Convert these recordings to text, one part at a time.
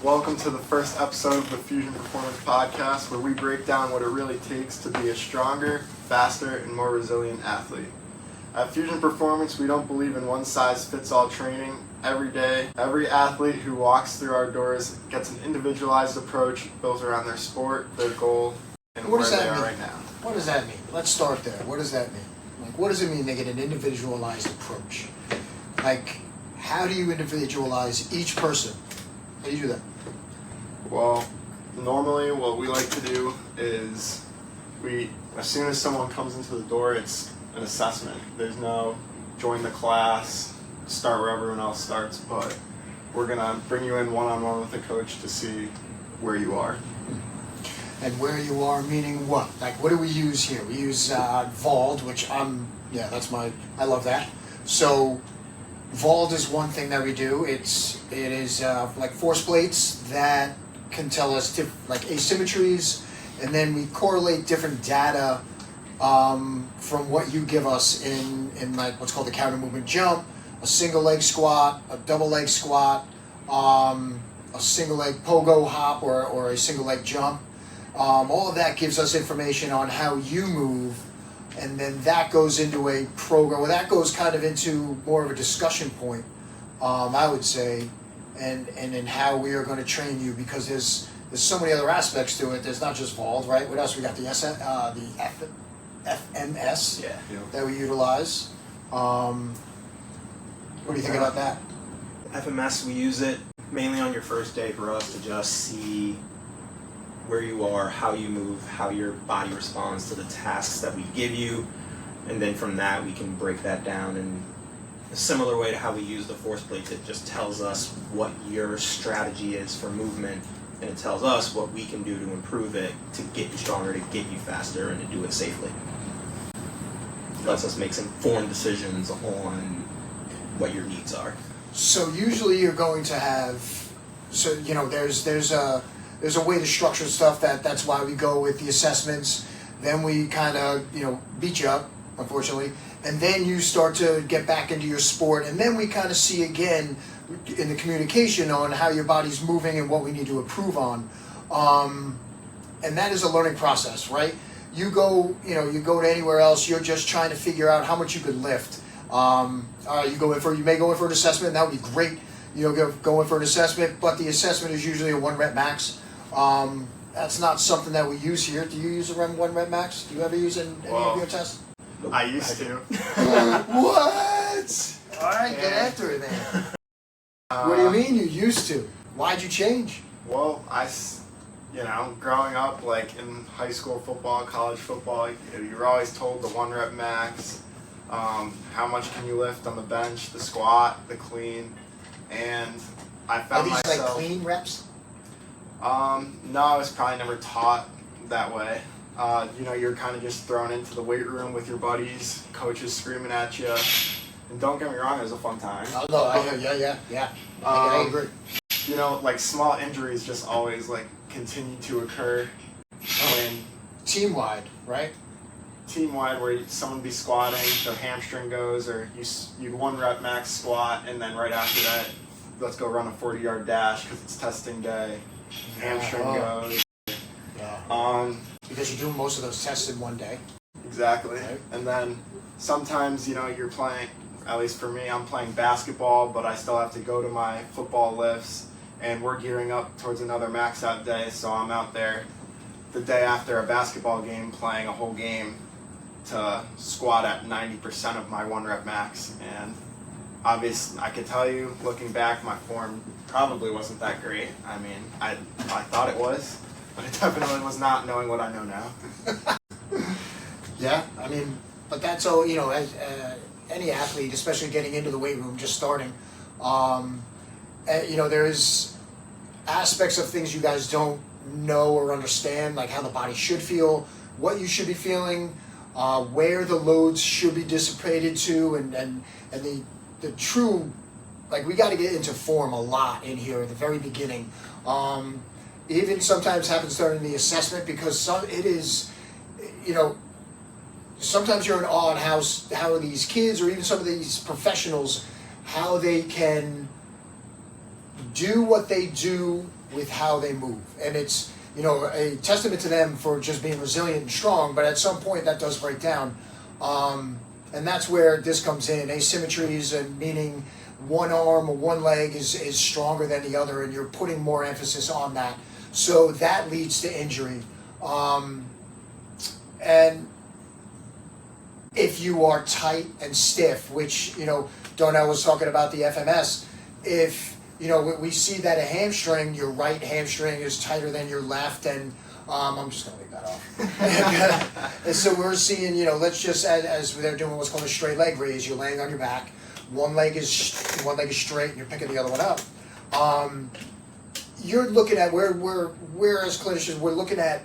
Welcome to the first episode of the Fusion Performance Podcast, where we break down what it really takes to be a stronger, faster, and more resilient athlete. At Fusion Performance, we don't believe in one-size-fits-all training. Every day, every athlete who walks through our doors gets an individualized approach built around their sport, their goal, and where they are right now. What does that mean? Let's start there. What does that mean? Like, what does it mean to get an individualized approach? Like, how do you individualize each person? How do you do that? Well, normally what we like to do is as soon as someone comes into the door, it's an assessment. There's no join the class, start where everyone else starts, but we're going to bring you in one-on-one with the coach to see where you are. And where you are meaning what? Like, what do we use here? We use VALD, which I love that. So VALD is one thing that we do. It is like force plates that can tell us like asymmetries, and then we correlate different data from what you give us in like what's called a counter movement jump, a single leg squat, a double leg squat, a single leg pogo hop, or a single leg jump. All of that gives us information on how you move, and then that goes into a program. Well, that goes kind of into more of a discussion point, I would say, and in how we are going to train you, because there's so many other aspects to it. There's not just VALD, right? What else? We got the FMS that we utilize. What do you think about that? FMS, we use it mainly on your first day for us to just see where you are, how you move, how your body responds to the tasks that we give you, and then from that we can break that down in a similar way to how we use the force plates. It just tells us what your strategy is for movement, and it tells us what we can do to improve it, to get you stronger, to get you faster, and to do it safely. It lets us make some informed decisions on what your needs are. So usually you're going to have, there's a way to structure stuff. That's why we go with the assessments. Then we kind of, beat you up, unfortunately. And then you start to get back into your sport. And then we kind of see again in the communication on how your body's moving and what we need to improve on. And that is a learning process, right? You go to anywhere else, you're just trying to figure out how much you could lift. You may go in for an assessment, and that would be great. Go in for an assessment, but the assessment is usually a 1 rep max. That's not something that we use here. Do you use a 1 rep max? Do you ever use it in any of your tests? I used to. What? All right, get after it, man. What do you mean you used to? Why'd you change? Well, growing up, like in high school football, college football, you're always told the 1 rep max, how much can you lift on the bench, the squat, the clean, and I found myself... Are these like clean reps? No, I was probably never taught that way. You're kind of just thrown into the weight room with your buddies, coaches screaming at you. And don't get me wrong, it was a fun time. Oh, no, yeah. I agree. Like small injuries just always like continue to occur when team-wide, right? Team-wide, where someone be squatting, their hamstring goes, or you 1 rep max squat, and then right after that, let's go run a 40-yard dash because it's testing day. Hamstring goes. Yeah. Because you're doing most of those tests in one day. Exactly. Right. And then sometimes, you're playing, at least for me, I'm playing basketball, but I still have to go to my football lifts, and we're gearing up towards another max out day, so I'm out there the day after a basketball game playing a whole game to squat at 90% of my 1 rep max. And obviously, I could tell you, looking back, my form probably wasn't that great. I mean, I thought it was, but it definitely was not, knowing what I know now. Yeah, I mean, but that's all, as any athlete, especially getting into the weight room, just starting, there's aspects of things you guys don't know or understand, like how the body should feel, what you should be feeling, where the loads should be dissipated to, and the true, like, we got to get into form a lot in here at the very beginning. Even sometimes happens during the assessment, because sometimes you're in awe at how these kids, or even some of these professionals, how they can do what they do with how they move. And it's, you know, a testament to them for just being resilient and strong, but at some point that does break down. And that's where this comes in. Asymmetries, and meaning one arm or one leg is stronger than the other, and you're putting more emphasis on that. So that leads to injury. And if you are tight and stiff, which, you know, Darnell was talking about the FMS, if, you know, we see that a hamstring, your right hamstring is tighter than your left, and I'm just going to leave that off. And so we're seeing, you know, let's just, as they're doing what's called a straight leg raise, you're laying on your back, one leg is straight, and you're picking the other one up. You're looking at we're as clinicians, we're looking at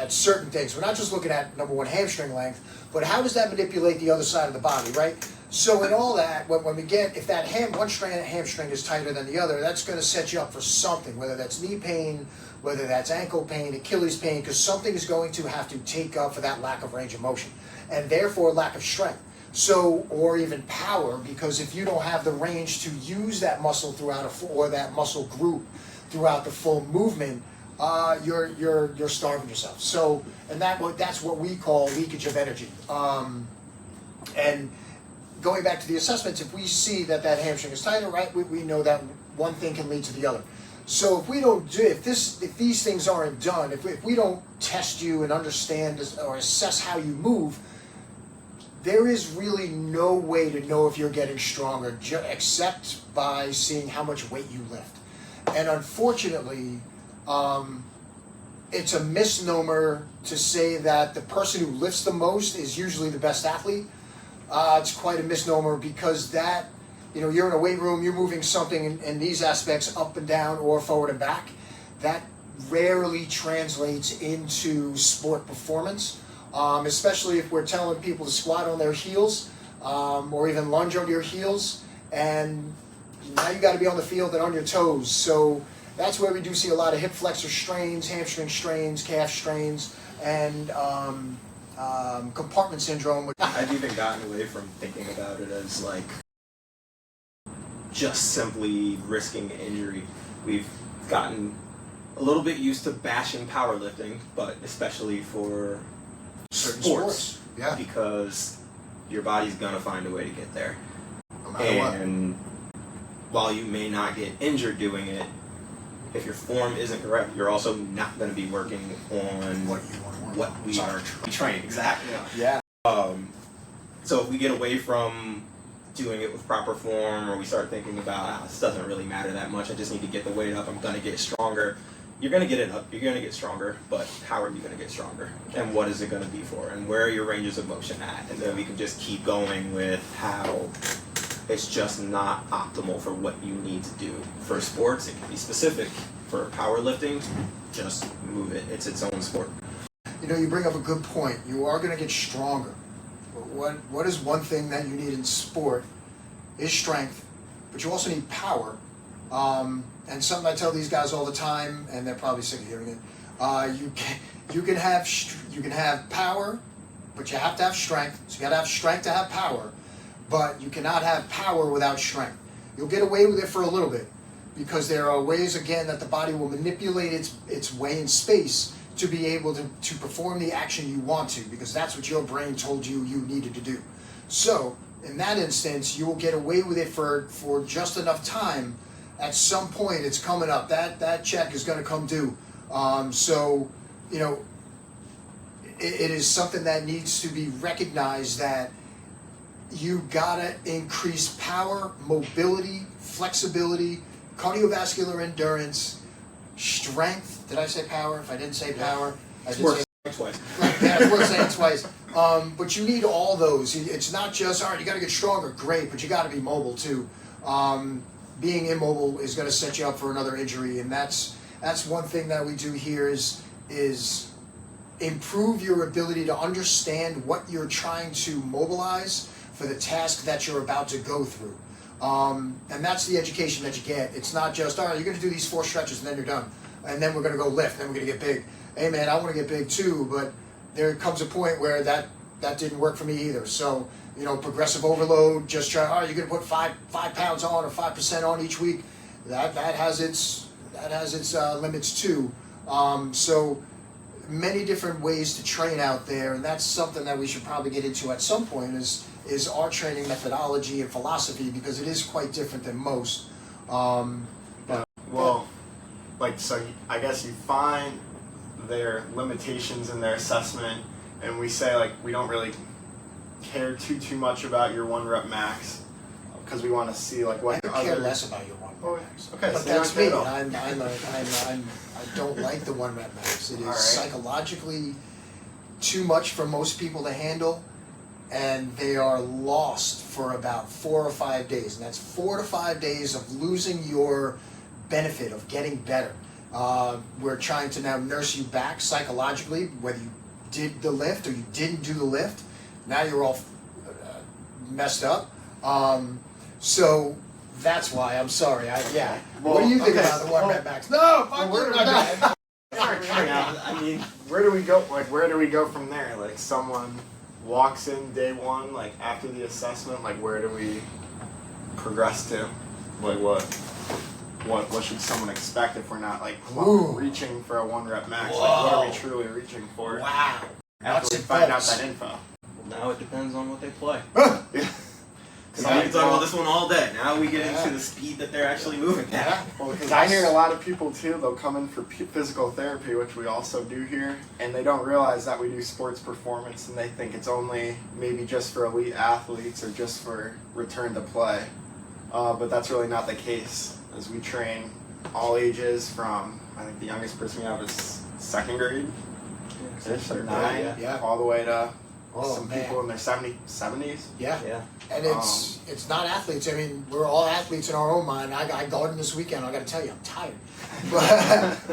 certain things. We're not just looking at, number one, hamstring length, but how does that manipulate the other side of the body, right? So in all that, when we get, if that one hamstring is tighter than the other, that's going to set you up for something, whether that's knee pain, whether that's ankle pain, Achilles pain, because something is going to have to take up for that lack of range of motion, and therefore lack of strength. So, or even power, because if you don't have the range to use that muscle throughout or that muscle group throughout the full movement, you're starving yourself. So, and that's what we call leakage of energy. And going back to the assessments, if we see that hamstring is tighter, right, we know that one thing can lead to the other. So if we don't do, if these things aren't done, if we don't test you and understand or assess how you move, there is really no way to know if you're getting stronger except by seeing how much weight you lift. And unfortunately, it's a misnomer to say that the person who lifts the most is usually the best athlete. It's quite a misnomer, because that, you know, you're in a weight room, you're moving something in these aspects up and down or forward and back. That rarely translates into sport performance, especially if we're telling people to squat on their heels or even lunge on your heels, and now you got to be on the field and on your toes. So that's where we do see a lot of hip flexor strains, hamstring strains, calf strains, and compartment syndrome. I've even gotten away from thinking about it as like just simply risking injury. We've gotten a little bit used to bashing powerlifting, but especially for certain sports. Yeah. Because your body's gonna find a way to get there. No matter what. And while you may not get injured doing it, if your form isn't correct, you're also not going to be working on What you want to work what on. we are training. Exactly. Yeah. So if we get away from doing it with proper form, or we start thinking about, this doesn't really matter that much, I just need to get the weight up, I'm going to get stronger. You're going to get it up, you're going to get stronger, but how are you going to get stronger? And what is it going to be for? And where are your ranges of motion at? And then we can just keep going with how it's just not optimal for what you need to do. For sports, it can be specific. For powerlifting, just move it. It's its own sport. You know, you bring up a good point. You are going to get stronger. But what is one thing that you need in sport is strength, but you also need power. And something I tell these guys all the time, and they're probably sick of hearing it. You can have power, but you have to have strength. So you got to have strength to have power. But you cannot have power without strength. You'll get away with it for a little bit, because there are ways, again, that the body will manipulate its way in space to be able to perform the action you want to, because that's what your brain told you needed to do. So in that instance, you will get away with it for just enough time. At some point, it's coming up. That check is going to come due. So, you know, it is something that needs to be recognized, that you gotta increase power, mobility, flexibility, cardiovascular endurance, strength. Did I say power? If I didn't say power, I did say twice. yeah, it's worth saying twice. But you need all those. It's not just, all right, you gotta get stronger, great, but you gotta be mobile too. Being immobile is gonna set you up for another injury, and that's one thing that we do here is improve your ability to understand what you're trying to mobilize for the task that you're about to go through. And that's the education that you get. It's not just, all right, you're going to do these 4 stretches and then you're done. And then we're going to go lift, then we're going to get big. Hey man, I want to get big too, but there comes a point where that didn't work for me either. So, you know, progressive overload, just try, all right, you're going to put 5 pounds on or 5% on each week. That has its that has its limits too. So many different ways to train out there, and that's something that we should probably get into at some point. Is our training methodology and philosophy, because it is quite different than most. Well, like, so I guess you find their limitations in their assessment, and we say, like, we don't really care too much about your 1 rep max, because we want to see, like, what I your care other... less about your 1 rep max. Okay, But so you that's don't care me. at all. I don't like the 1 rep max. It is All right. psychologically too much for most people to handle, and they are lost for about 4 or 5 days. And that's 4 to 5 days of losing your benefit of getting better. We're trying to now nurse you back psychologically, whether you did the lift or you didn't do the lift. Now you're all messed up. So that's why I'm sorry. Well, what do you think okay, about the 1 rep max? No, Well, where did I go? I mean, Where do we go? Like, where do we go from there? Like, someone walks in day 1, like, after the assessment, like, where do we progress to? Like, what should someone expect if we're not, like, Ooh. reaching for a 1 rep max? Whoa. Like, what are we truly reaching for? Wow. After Nuts we and find out bolts. that info. now it depends on what they play. Yeah. Because we can talk about this one all day. Now we get Yeah. into the speed that they're actually moving at. Yeah. Well, because I hear a lot of people too, they'll come in for physical therapy, which we also do here, and they don't realize that we do sports performance, and they think it's only maybe just for elite athletes or just for return to play. But that's really not the case, as we train all ages from, I think the youngest person we have is 2nd grade, or 9, Yeah. all the way to Oh, some man. people in their 70s. Yeah. Yeah. And it's not athletes. I mean, we're all athletes in our own mind. I gardened this weekend. I got to tell you, I'm tired.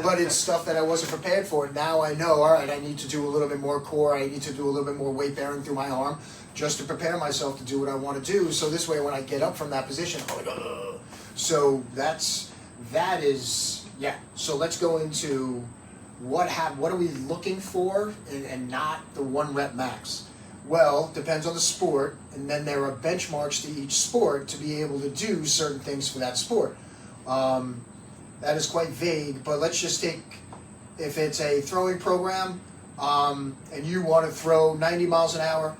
But it's stuff that I wasn't prepared for. Now I know, all right, I need to do a little bit more core. I need to do a little bit more weight bearing through my arm just to prepare myself to do what I want to do. So this way, when I get up from that position, I'm like, ugh. So that is, yeah. So let's go into what are we looking for and not the 1 rep max. Well, depends on the sport, and then there are benchmarks to each sport to be able to do certain things for that sport. That is quite vague, but let's just take, if it's a throwing program, and you want to throw 90 miles an hour,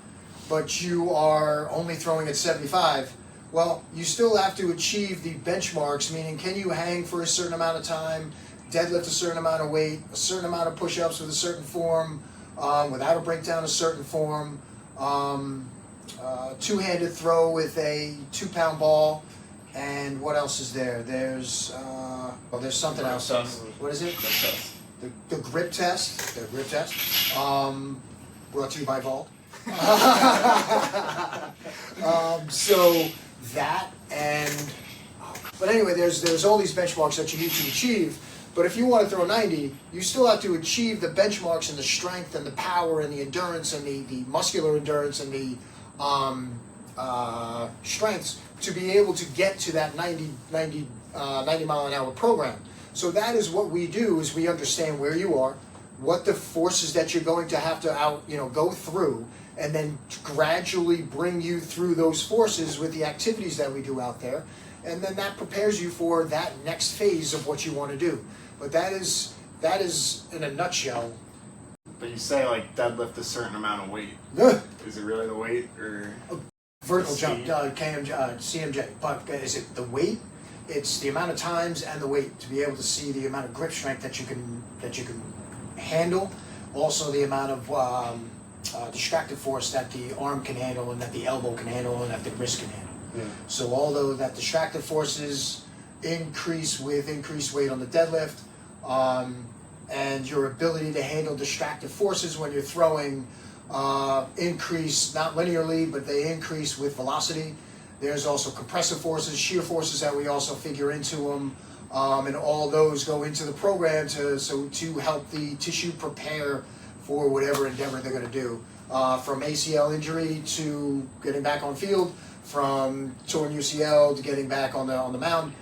but you are only throwing at 75, well, you still have to achieve the benchmarks, meaning can you hang for a certain amount of time, deadlift a certain amount of weight, a certain amount of push-ups with a certain form, without a breakdown, a certain form, two-handed throw with a 2-pound ball, and what else is there? There's something Grip else. test. What is it? Grip test. The grip test. The grip test. Brought to you by Vault. So that but anyway, there's all these benchmarks that you need to achieve. But if you want to throw 90, you still have to achieve the benchmarks and the strength and the power and the endurance and the muscular endurance and the strengths to be able to get to that 90 mile an hour program. So that is what we do, is we understand where you are, what the forces that you're going to have to go through, and then gradually bring you through those forces with the activities that we do out there. And then that prepares you for that next phase of what you want to do. But that is in a nutshell. But you say, like, deadlift a certain amount of weight. Is it really the weight, or Vertical the jump, speed? CMJ. But is it the weight? It's the amount of times and the weight to be able to see the amount of grip strength that you can handle. Also the amount of distractive force that the arm can handle, and that the elbow can handle, and that the wrist can handle. Yeah. So although that distractive forces increase with increased weight on the deadlift, and your ability to handle distractive forces when you're throwing increase, not linearly, but they increase with velocity. There's also compressive forces, shear forces that we also figure into them, and all those go into the program to help the tissue prepare for whatever endeavor they're going to do. From ACL injury to getting back on field, from torn UCL to getting back on the mound,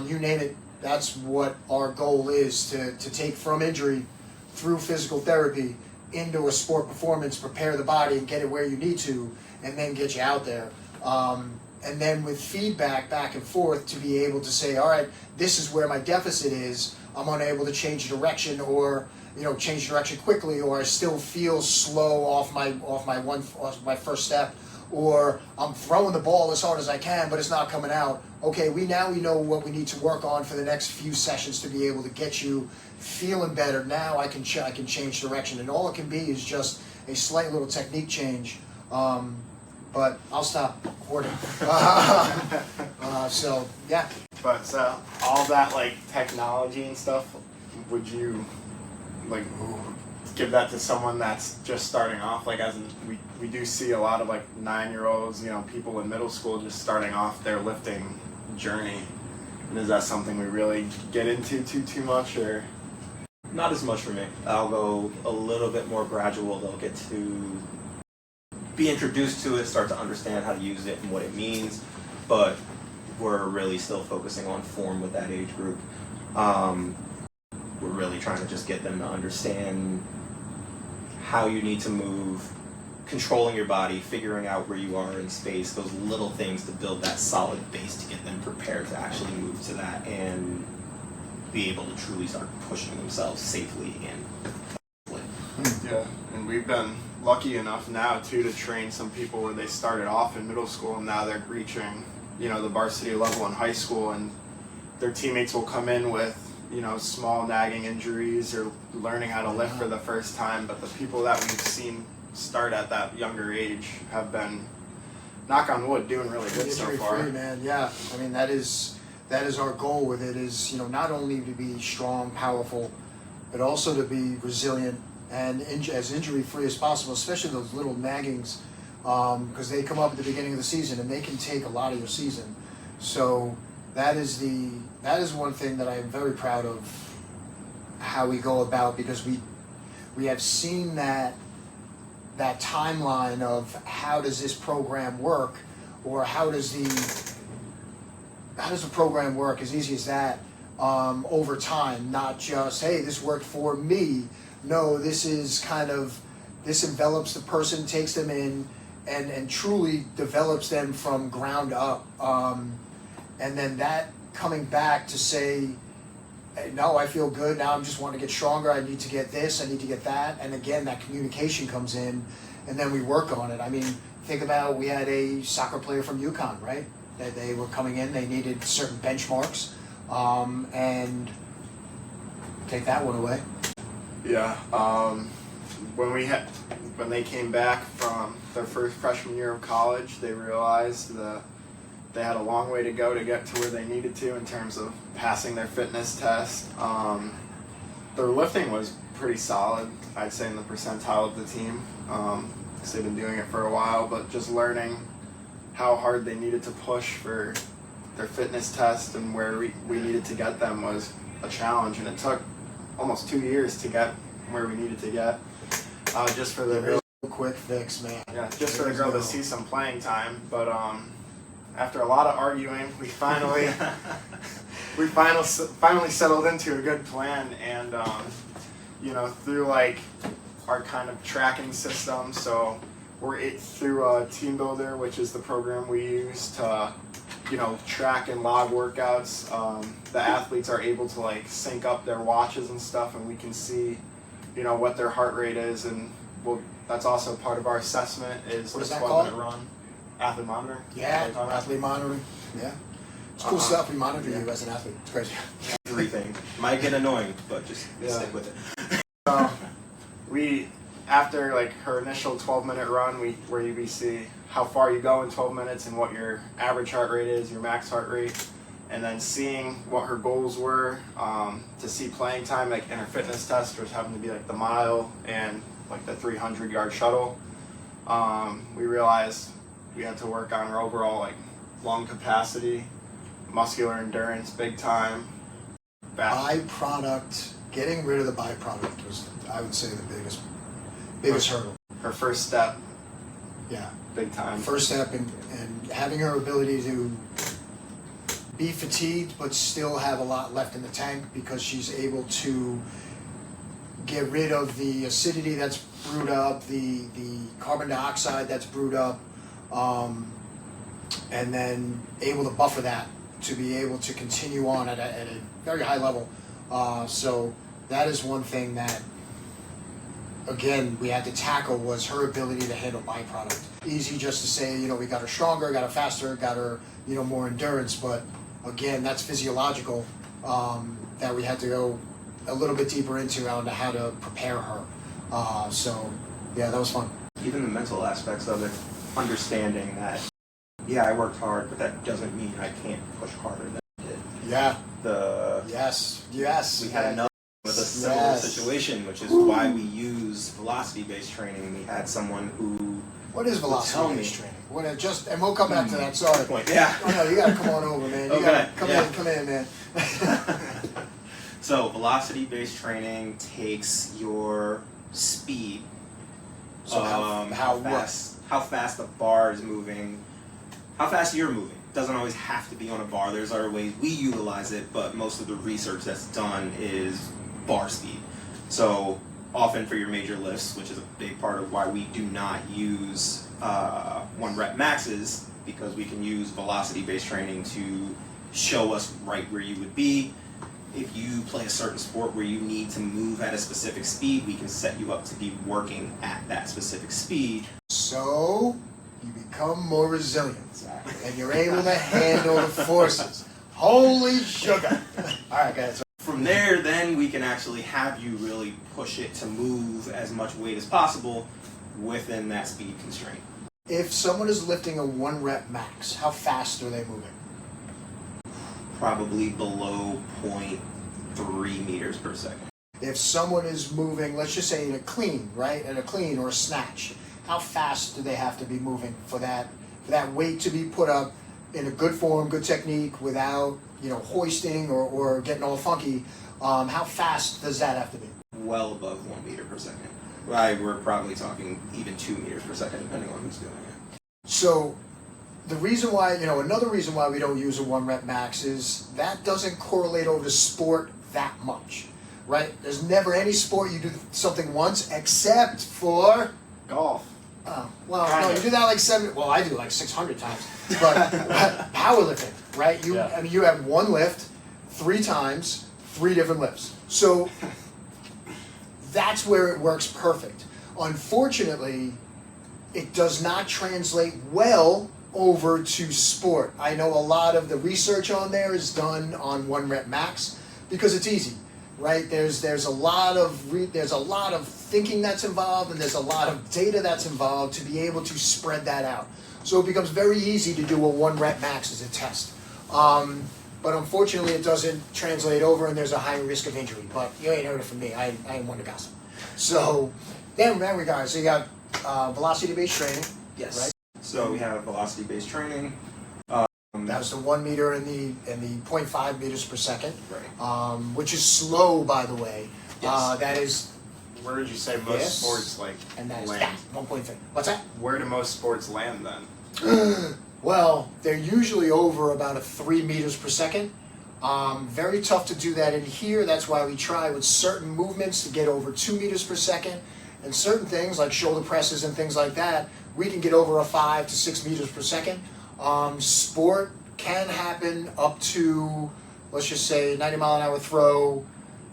you name it. That's what our goal is, to take from injury through physical therapy into a sport performance, prepare the body and get it where you need to, and then get you out there. and then with feedback back and forth to be able to say, all right, this is where my deficit is. I'm unable to change direction, or change direction quickly, or I still feel slow off my first step, or I'm throwing the ball as hard as I can, but it's not coming out. Okay, we know what we need to work on for the next few sessions to be able to get you feeling better. Now I can change direction, and all it can be is just a slight little technique change. But I'll stop recording. So yeah. But all that like technology and stuff, would you like give that to someone that's just starting off? Like, as in, we do see a lot of like 9-year-olds, people in middle school just starting off their lifting journey. And is that something we really get into too much, or? Not as much for me. I'll go a little bit more gradual. They'll get to be introduced to it, start to understand how to use it and what it means, but we're really still focusing on form with that age group. We're really trying to just get them to understand how you need to move, controlling your body, figuring out where you are in space, those little things to build that solid base to get them prepared to actually move to that and be able to truly start pushing themselves safely and Yeah, and we've been lucky enough now too to train some people where they started off in middle school and now they're reaching the varsity level in high school, and their teammates will come in with small nagging injuries or learning how to lift for the first time, but the people that we've seen start at that younger age have been, knock on wood, doing really good so far. Free, man. Yeah, I mean that is our goal with it, is not only to be strong, powerful, but also to be resilient and as injury free as possible, especially those little naggings, because they come up at the beginning of the season and they can take a lot of your season. So that is one thing that I am very proud of how we go about, because we have seen that timeline of how does this program work, or how does the program work, as easy as that, over time, not just, hey, this worked for me. No, this envelops the person, takes them in, and truly develops them from ground up. And then that coming back to say, hey, no, I feel good, now I'm just wanting to get stronger, I need to get this, I need to get that. And again, that communication comes in, and then we work on it. I mean, think about, we had a soccer player from UConn, right? That they were coming in, they needed certain benchmarks, and take that one away. Yeah, when they came back from their first freshman year of college, they realized that they had a long way to go to get to where they needed to in terms of passing their fitness test. Their lifting was pretty solid, I'd say, in the percentile of the team, because they've been doing it for a while, but just learning how hard they needed to push for their fitness test and where we needed to get them was a challenge, and it took almost 2 years to get where we needed to get. Just for the girl, quick fix, man. Yeah, just for the girl to see some playing time. But after a lot of arguing, we finally settled into a good plan, and through like our kind of tracking system. So we're through Team Builder, which is the program we use to track and log workouts. The athletes are able to like sync up their watches and stuff, and we can see what their heart rate is, and that's also part of our assessment. Is what is the that 12-minute run? Athlete monitor. Yeah, athlete monitoring. Yeah, it's cool stuff. We monitor you as an athlete. It's crazy. everything. Might get annoying, but just stick with it. We, after like her initial 12-minute run, where we see how far you go in 12 minutes and what your average heart rate is, your max heart rate, and then seeing what her goals were, to see playing time, like in her fitness test, which happened to be like the mile and like the 300-yard shuttle. We realized we had to work on her overall like lung capacity, muscular endurance, big time. Byproduct, getting rid of the byproduct was, I would say, the biggest hurdle. Her first step. Yeah. Big time. First step, and having her ability to be fatigued but still have a lot left in the tank, because she's able to get rid of the acidity that's brewed up, the carbon dioxide that's brewed up, and then able to buffer that to be able to continue on at a very high level. So that is one thing that, again, we had to tackle, was her ability to handle byproduct. Easy just to say, we got her stronger, got her faster, got her, more endurance, but again, that's physiological, that we had to go a little bit deeper into how to prepare her. So yeah, that was fun. Even the mental aspects of it, understanding that, yeah, I worked hard, but that doesn't mean I can't push harder than I did. Yeah. Yes. We had another with a similar situation, which is why we use velocity-based training. We had someone who... What is velocity-based training? And we'll come back to that. Sorry. Point. Yeah. Oh no, you gotta come on over, man. You gotta come in, man. So velocity-based training takes your speed, so how fast the bar is moving, how fast you're moving. It doesn't always have to be on a bar. There's other ways we utilize it, but most of the research that's done is bar speed. So often for your major lifts, which is a big part of why we do not use 1 rep maxes, because we can use velocity-based training to show us right where you would be. If you play a certain sport where you need to move at a specific speed, we can set you up to be working at that specific speed. So you become more resilient, Zach, and you're able to handle the forces. Holy sugar! All right, guys. From there, then we can actually have you really push it to move as much weight as possible within that speed constraint. If someone is lifting a 1 rep max, how fast are they moving? Probably below 0.3 meters per second. If someone is moving, let's just say in a clean, right? In a clean or a snatch, how fast do they have to be moving for that weight to be put up in a good form, good technique, without hoisting or getting all funky? How fast does that have to be? Well above 1 meter per second. We're probably talking even 2 meters per second, depending on who's doing it. So the reason why, another reason why we don't use a 1 rep max is that doesn't correlate over to sport that much, right? There's never any sport you do something once except for Golf. No, you do that like I do like 600 times. But powerlifting, right? You have 1 lift, 3 times, 3 different lifts. So that's where it works perfect. Unfortunately, it does not translate well over to sport. I know a lot of the research on there is done on 1 rep max because it's easy, right? There's a lot of thinking that's involved, and there's a lot of data that's involved to be able to spread that out. So it becomes very easy to do a 1 rep max as a test. But unfortunately, it doesn't translate over, and there's a high risk of injury. But you ain't heard it from me. I ain't one to gossip. So then, remember, guys, so you got velocity-based training. Yes. Right. So we have velocity-based training. That was the 1 meter and the 0.5 meters per second, Right. Which is slow, by the way. Yes. That is, Where did you say most sports and that is land? 1.5. What's that? Where do most sports land then? Well, they're usually over about 3 meters per second. Very tough to do that in here. That's why we try with certain movements to get over 2 meters per second. And certain things like shoulder presses and things like that, we can get over 5 to 6 meters per second. Sport can happen up to, let's just say, 90 mile an hour throw.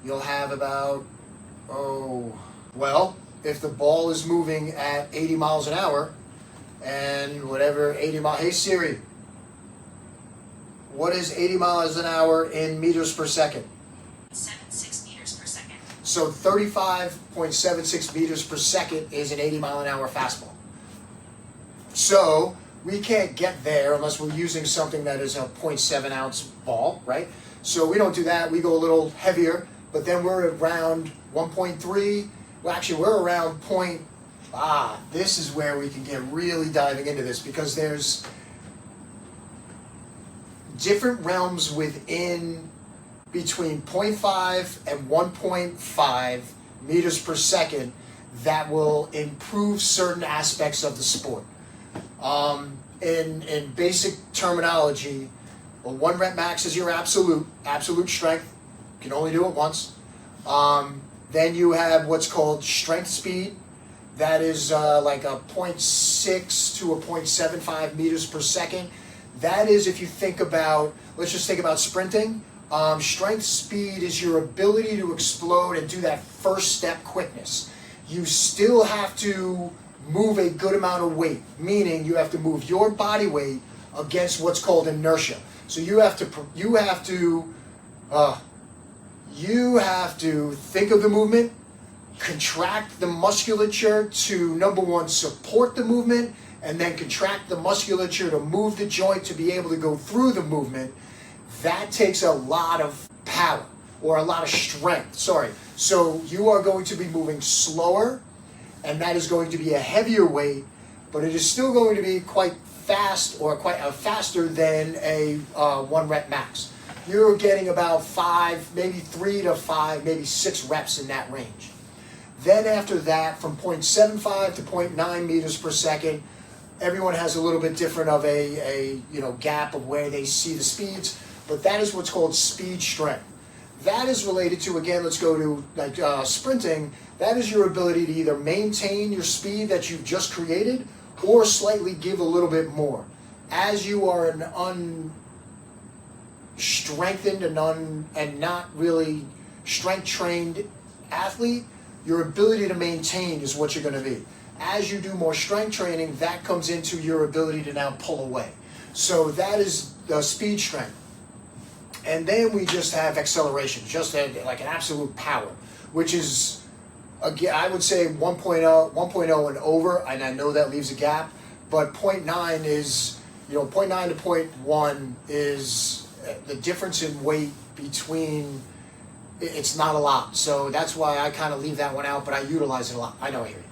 You'll have about, if the ball is moving at 80 miles an hour, and whatever 80 miles, hey Siri, what is 80 miles an hour in meters per second? 76 meters per second. So 35.76 meters per second is an 80 mile an hour fastball. So we can't get there unless we're using something that is a 0.7 ounce ball, right? So we don't do that. We go a little heavier, but then we're around 1.3. Well, actually, we're around this is where we can get really diving into this, because there's different realms within between 0.5 and 1.5 meters per second that will improve certain aspects of the sport. In basic terminology, a 1 rep max is your absolute strength. You can only do it once. Then you have what's called strength speed. That is like a 0.6 to a 0.75 meters per second. That is, if you think about, let's just think about sprinting. Strength speed is your ability to explode and do that first step quickness. You still have to move a good amount of weight, meaning you have to move your body weight against what's called inertia. So you have to think of the movement, contract the musculature to, number one, support the movement, and then contract the musculature to move the joint to be able to go through the movement. That takes a lot of power, or a lot of strength, sorry. So you are going to be moving slower, and that is going to be a heavier weight, but it is still going to be quite fast, or quite faster than a 1 rep max. You're getting about 5, maybe 3 to 5, maybe 6 reps in that range. Then after that, from 0.75 to 0.9 meters per second, everyone has a little bit different of a gap of where they see the speeds, but that is what's called speed strength. That is related to, again, let's go to like sprinting. That is your ability to either maintain your speed that you've just created or slightly give a little bit more. As you are an unstrengthened and not really strength trained athlete, your ability to maintain is what you're going to be. As you do more strength training, that comes into your ability to now pull away. So that is the speed strength. And then we just have acceleration, just like an absolute power, which is, again, I would say 1.0 and over, and I know that leaves a gap, but 0.9 is, 0.9 to 0.1 is the difference in weight between, it's not a lot. So that's why I kind of leave that one out, but I utilize it a lot. I know I hear you.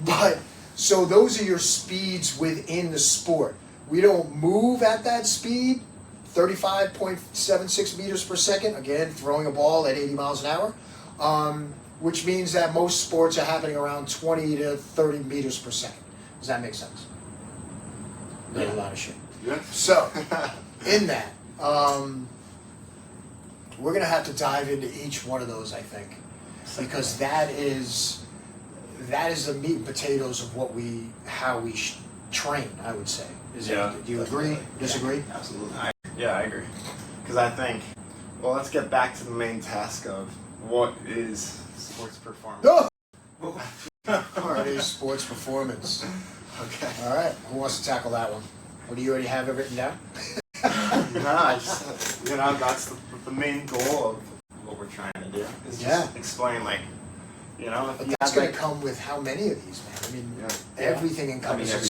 But, so those are your speeds within the sport. We don't move at that speed, 35.76 meters per second, again, throwing a ball at 80 miles an hour, which means that most sports are happening around 20 to 30 meters per second. Does that make sense? Made a lot of shit. Yeah. So, in that, we're going to have to dive into each one of those, I think, because that is the meat and potatoes of how we train, I would say. Do you agree? Disagree? Absolutely. I agree. Because I think, well, let's get back to the main task of what is sports performance. Oh! What is sports performance? Okay. All right. Who wants to tackle that one? Or do you already have it written down? I just, that's the main goal of what we're trying to do. Is just explain, like, if But you that's have, going to come with how many of these, man? I mean, everything encompasses.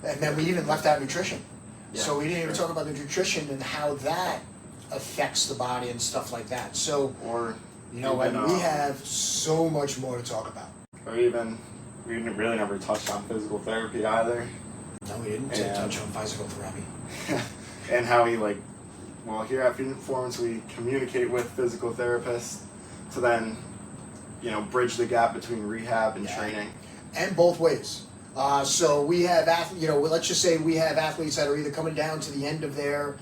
And then we even left out nutrition. Yeah, So we didn't even talk about the nutrition and how that affects the body and stuff like that. So, we have so much more to talk about. Or even, we really never touched on physical therapy either. No, we didn't touch on physical therapy. And how we here at Fusion Performance, we communicate with physical therapists to then, bridge the gap between rehab and training. And both ways. So we have, let's just say we have athletes that are either coming down to the end of their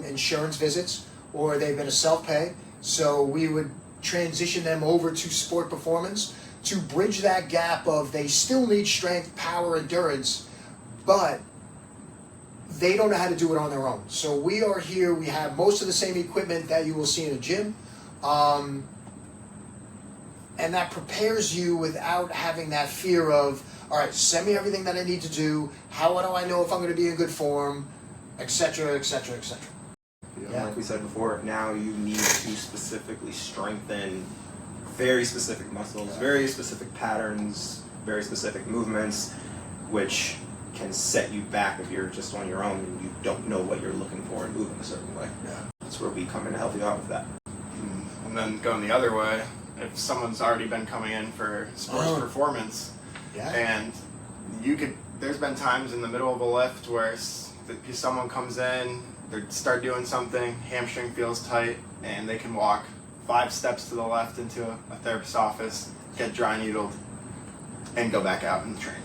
insurance visits, or they've been a self-pay. So we would transition them over to sport performance to bridge that gap of they still need strength, power, endurance, but they don't know how to do it on their own. So we are here, we have most of the same equipment that you will see in a gym. And that prepares you without having that fear of, all right, send me everything that I need to do. How do I know if I'm going to be in good form, etc., etc., etc. Like we said before, now you need to specifically strengthen very specific muscles, very specific patterns, very specific movements, which can set you back if you're just on your own and you don't know what you're looking for and moving a certain way. Yeah. That's where we come in to help you out with that. And then going the other way, if someone's already been coming in for sports performance, and there's been times in the middle of a lift where someone comes in, they start doing something, hamstring feels tight, and they can walk 5 steps to the left into a therapist's office, get dry needled, and go back out and train.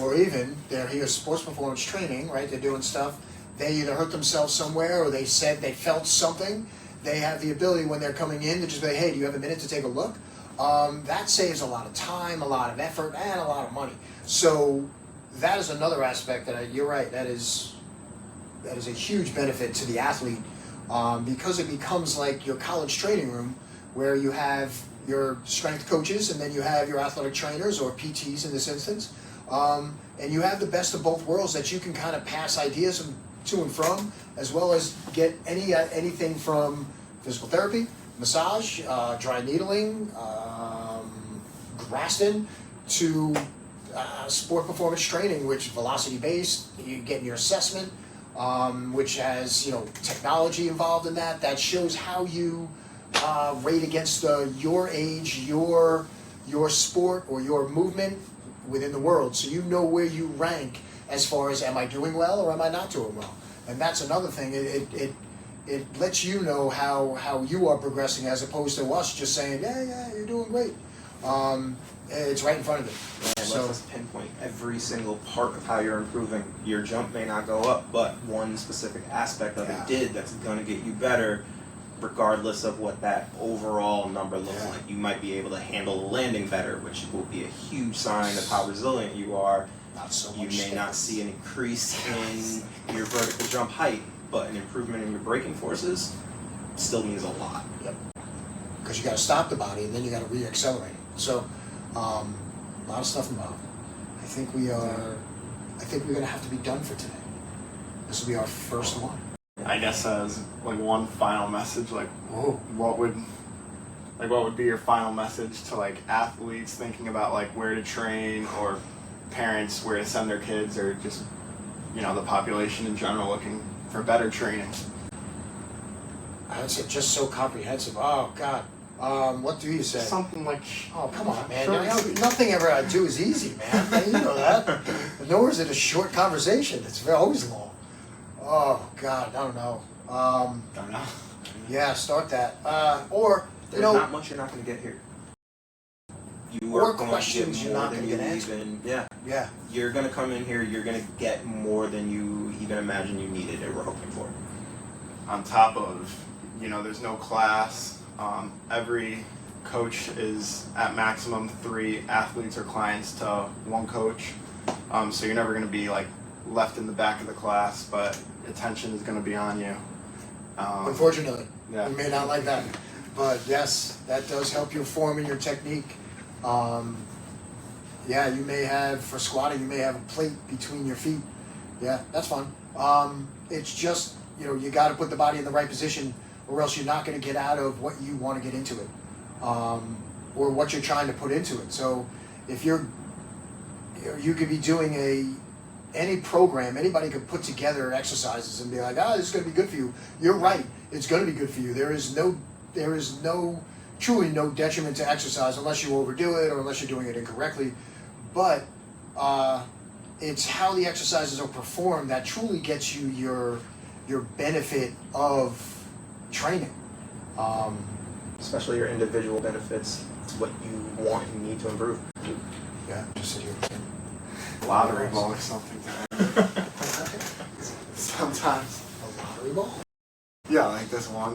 Or even, they're here sports performance training, right? They're doing stuff. They either hurt themselves somewhere or they said they felt something. They have the ability when they're coming in to just say, hey, do you have a minute to take a look? That saves a lot of time, a lot of effort, and a lot of money. So that is another aspect you're right. That is a huge benefit to the athlete, because it becomes like your college training room, where you have your strength coaches and then you have your athletic trainers, or PTs in this instance, and you have the best of both worlds that you can kind of pass ideas to and from, as well as get anything from physical therapy, massage, dry needling, Graston, to sport performance training, which velocity based. You get your assessment, which has technology involved in that. That shows how you rate against your age, your sport, or your movement within the world. So you know where you rank as far as, am I doing well or am I not doing well? And that's another thing. It lets you know how you are progressing, as opposed to us just saying, yeah, you're doing great. It's right in front of you. And so let's pinpoint every single part of how you're improving. Your jump may not go up, but one specific aspect of it did that's going to get you better, regardless of what that overall number looks like. You might be able to handle the landing better, which will be a huge sign of how resilient you are. Not so You much may not see an increase in your vertical jump height, but an improvement in your braking forces still means a lot. Yep. Because you got to stop the body and then you got to re-accelerate. So, a lot of stuff involved. I think we're going to have to be done for today. This will be our first one. I guess as like one final message, like Whoa. what would be your final message to like athletes thinking about like where to train, or parents where to send their kids, or just the population in general looking for better training? I would say just so comprehensive. Oh God. What do you say? Something like, Oh, come on, man. Sure. Nothing ever I do is easy, man. You know that. Nor is it a short conversation. It's always long. Oh God, I don't know. don't know. Yeah, start that. Or There's not much you're not going to get here. You Or are going questions to get you're more not than gonna you get answered. even. yeah. You're going to come in here. You're going to get more than you even imagine you needed or were hoping for. On top of, there's no class. Every coach is at maximum 3 athletes or clients to one coach. So you're never going to be like left in the back of the class, but attention is going to be on you. Unfortunately, Yeah. you may not like that, but yes, that does help you form in your technique. You may have, for squatting, you may have a plate between your feet. Yeah, that's fine. It's just, you got to put the body in the right position, or else you're not going to get out of what you want to get into it, or what you're trying to put into it. So if you could be doing any program, anybody could put together exercises and be like, this is going to be good for you. You're right. It's going to be good for you. There is truly no detriment to exercise unless you overdo it or unless you're doing it incorrectly. But it's how the exercises are performed that truly gets you your benefit of training. Especially your individual benefits. It's what you want and need to improve. Yeah, just sit here. Lottery ball or something. Sometimes. A lottery ball? Yeah, like this one.